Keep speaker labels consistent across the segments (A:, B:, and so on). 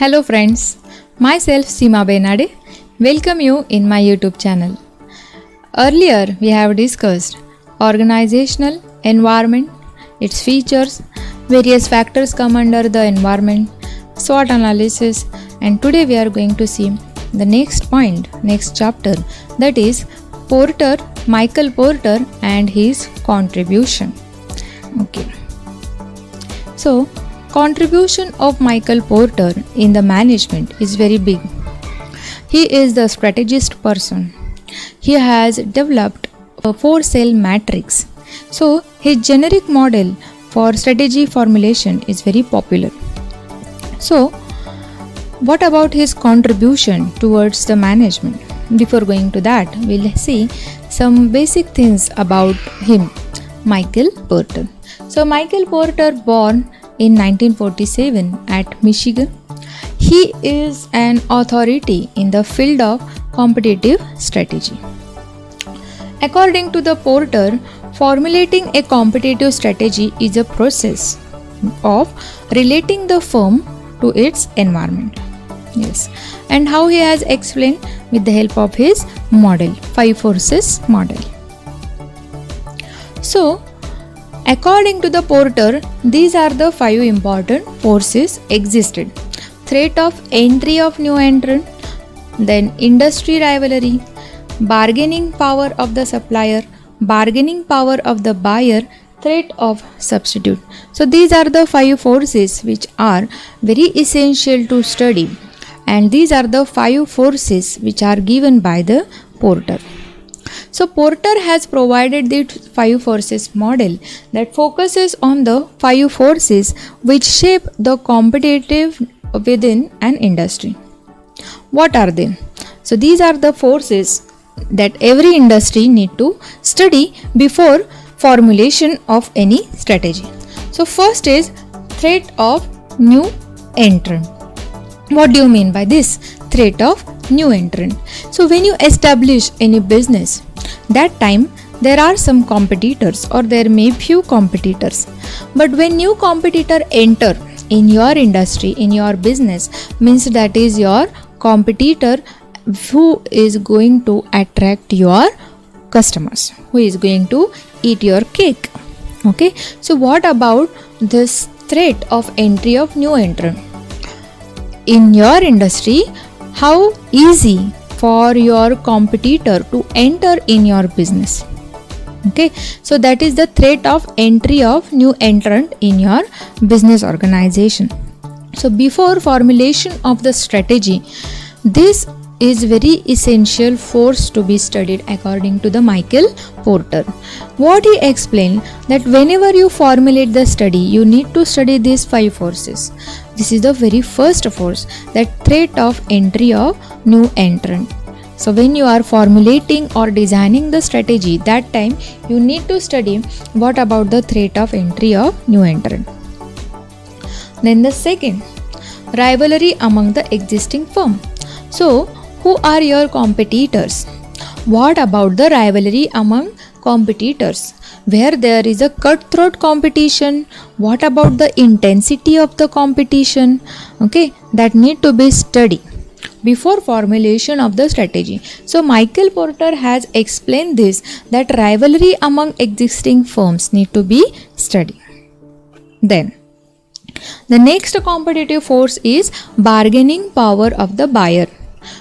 A: Hello friends, myself Seema Benade. Welcome you in my YouTube channel. Earlier we have discussed organizational environment, its features, various factors come under the environment, SWOT analysis, and today we are going to see the next point, next chapter, that is Michael Porter and his contribution. Okay. So contribution of Michael Porter in the management is very big. He is the strategist person. He has developed a 4-cell matrix. So his generic model for strategy formulation is very popular. So what about his contribution towards the management? Before going to that, we'll see some basic things about him, Michael Porter. So Michael Porter born in 1947 at Michigan. He is an authority in the field of competitive strategy. According to the Porter, formulating a competitive strategy is a process of relating the firm to its environment. Yes, and how he has explained with the help of his model, 5 forces model. So according to the Porter, these are the 5 important forces existed. Threat of entry of new entrant, then industry rivalry, bargaining power of the supplier, bargaining power of the buyer, threat of substitute. So these are the 5 forces which are very essential to study, and these are the 5 forces which are given by the Porter. So Porter has provided the 5 forces model that focuses on the 5 forces which shape the competitive within an industry. What are they? So these are the forces that every industry need to study before formulation of any strategy. So first is threat of new entrant. What do you mean by this? Threat of new entrant. So when you establish any business, that time there are some competitors or there may few competitors, but when new competitor enter in your industry, in your business, means that is your competitor who is going to attract your customers, who is going to eat your cake. Okay, so what about this threat of entry of new entrant in your industry? How easy for your competitor to enter in your business? Okay, so that is the threat of entry of new entrant in your business organization. So before formulation of the strategy, this is very essential force to be studied according to the Michael Porter. What he explained, that whenever you formulate the study, you need to study these 5 forces. This is the very first force, that threat of entry of new entrant. So when you are formulating or designing the strategy, that time you need to study what about the threat of entry of new entrant. Then the second, rivalry among the existing firm. So who are your competitors? What about the rivalry among competitors? Where there is a cutthroat competition, what about the intensity of the competition? Okay, that need to be studied before formulation of the strategy. So Michael Porter has explained this, that rivalry among existing firms need to be studied. Then the next competitive force is bargaining power of the buyer.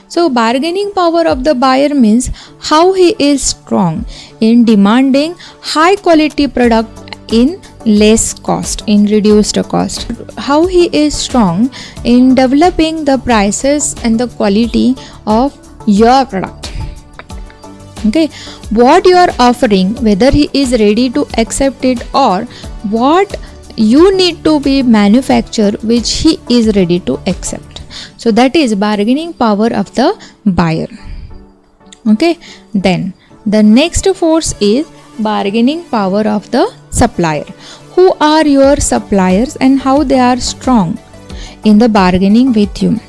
A: So bargaining power of the buyer means how he is strong in demanding high quality product in less cost, in reduced cost. How he is strong in developing the prices and the quality of your product. Okay, what you are offering, whether he is ready to accept it, or what you need to be manufactured which he is ready to accept. So that is bargaining power of the buyer. Okay, then the next force is bargaining power of the supplier. Who are your suppliers and how they are strong in the bargaining with you?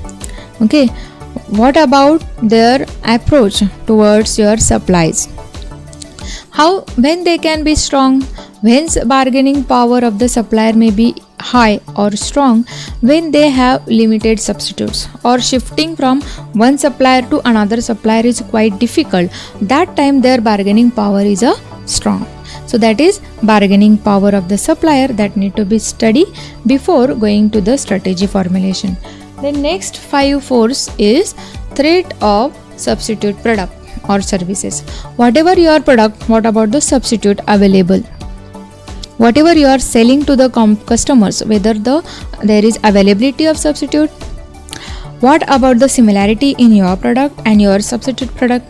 A: Okay, what about their approach towards your supplies? How, when they can be strong, whence bargaining power of the supplier may be high or strong when they have limited substitutes, or shifting from one supplier to another supplier is quite difficult. That time their bargaining power is a strong. So that is bargaining power of the supplier that need to be studied before going to the strategy formulation. The next 5 force is threat of substitute product or services. Whatever your product, what about the substitute available? Whatever you are selling to the customers, whether there is availability of substitute. What about the similarity in your product and your substitute product?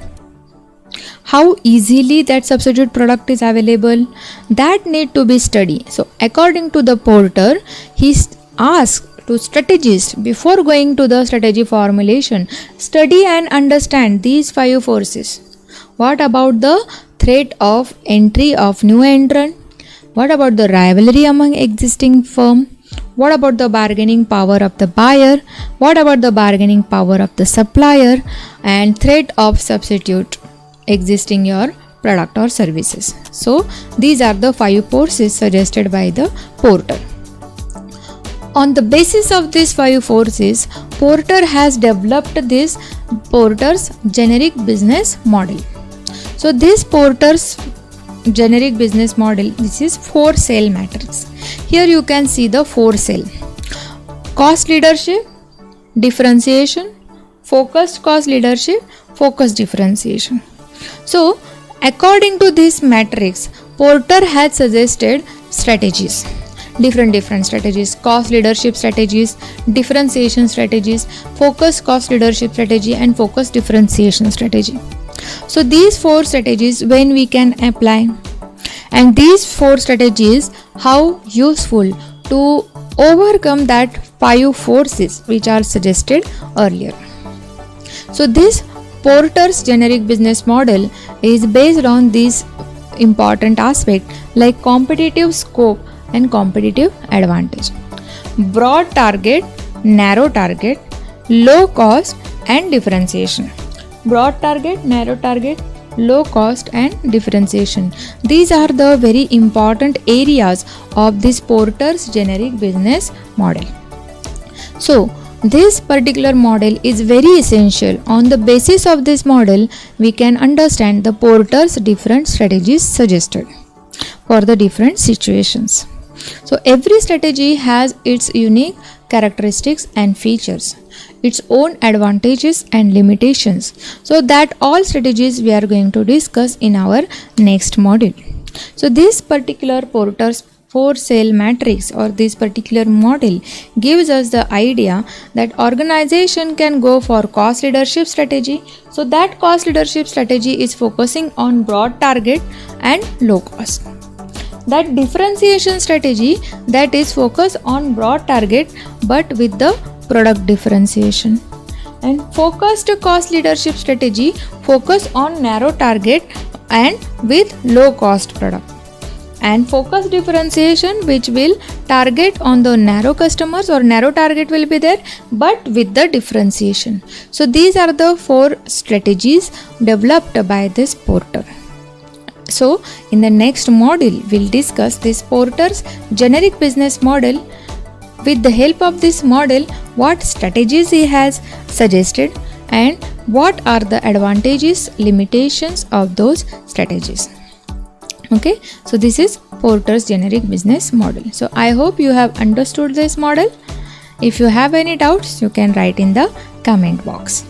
A: How easily that substitute product is available, that need to be studied. So according to the Porter, he asked to strategists before going to the strategy formulation, study and understand these 5 forces. What about the threat of entry of new entrant? What about the rivalry among existing firm? What about the bargaining power of the buyer? What about the bargaining power of the supplier? And threat of substitute existing your product or services. So these are the 5 forces suggested by the Porter. On the basis of these 5 forces, Porter has developed this Porter's generic business model. So this Porter's generic business model, this is 4 cell matrix. Here you can see the 4 cell: cost leadership, differentiation, focused cost leadership, focused differentiation. So according to this matrix, Porter has suggested strategies, different strategies: cost leadership strategies, differentiation strategies, focused cost leadership strategy, and focused differentiation strategy. So these 4 strategies when we can apply, and these 4 strategies how useful to overcome that 5 forces which are suggested earlier. So this Porter's generic business model is based on these important aspects like competitive scope and competitive advantage, broad target, narrow target, low cost and differentiation. Broad target, narrow target, low cost and differentiation. These are the very important areas of this Porter's generic business model. So this particular model is very essential. On the basis of this model, we can understand the Porter's different strategies suggested for the different situations. So every strategy has its unique characteristics and features, its own advantages and limitations. So that all strategies we are going to discuss in our next module. So this particular Porter's 4 cell matrix or this particular model gives us the idea that organization can go for cost leadership strategy. So that cost leadership strategy is focusing on broad target and low cost. That differentiation strategy, that is focused on broad target but with the product differentiation. And focused cost leadership strategy focus on narrow target and with low cost product. And focus differentiation which will target on the narrow customers or narrow target will be there but with the differentiation. So these are the 4 strategies developed by this Porter. So in the next module we'll discuss this Porter's generic business model. With the help of this model, what strategies he has suggested and what are the advantages, limitations of those strategies. Okay, so this is Porter's generic business model. So I hope you have understood this model. If you have any doubts, you can write in the comment box.